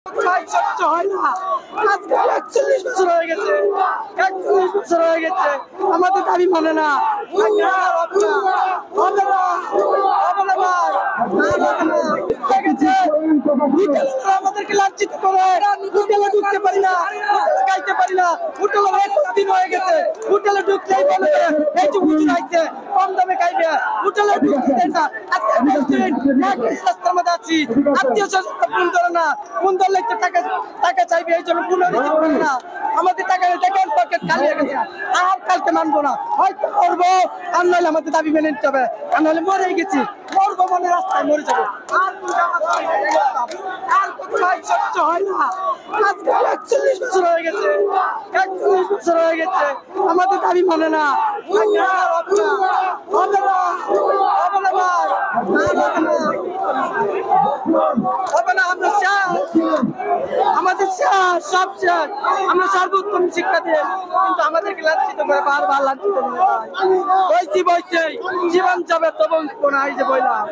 ভাই সহ্য হয় না। আজকে ৪১ বছর হয়ে গেছে, ৪১ বছর হয়ে গেছে, আমাদের দাবি মানে না। হবে না, হবে না, হবে না ভাই, হবে না। বিকেলে আমাদেরকে লাঞ্ছিত করে, হোটেলে ঢুকতে পারি না, হোটেলে খাইতে পারি না, হোটেলে দিন হয়ে গেছে, হোটেলে ঢুকলেই বলে এই যে হুজুর আইছে কম দামে খাইবে, হোটেলে ঢুকতে দেয় না। আজকে ২০ দিন রাস্তার মধ্যে আছি, আত্মীয় স্বজন ফোন ধরে না, ফোন ধরলে একটু টাকা চাইবে, এই জন্য ফোন রিসিভ করে না। আমাদের টাকা দেখেন পকেট খালি হয়ে গেছে, আর কালকে মানবো না, হয়তো করবো, আর নাহলে আমাদের দাবি মেনে নিতে হবে, আর নাহলে মরে গেছি, মরবো মনে রাস্তায় মরে যাবো। আর কত ভাই সহ্য হয় না। আজকে ৪১ বছর হয়ে গেছে, ৪১ বছর হয়ে গেছে, আমাদের দাবি মানে না। হবে না, হবে না, হবে না ভাই, হবে না, হবে না। আমরা আমাদের সব শেষ, আমরা সর্বোত্তম শিক্ষা দিই, কিন্তু আমাদেরকে লাঞ্ছিত করে, বারবার লাঞ্ছিত করে। বইছি জীবন যাবে তবু কোন এই যে বইলাম।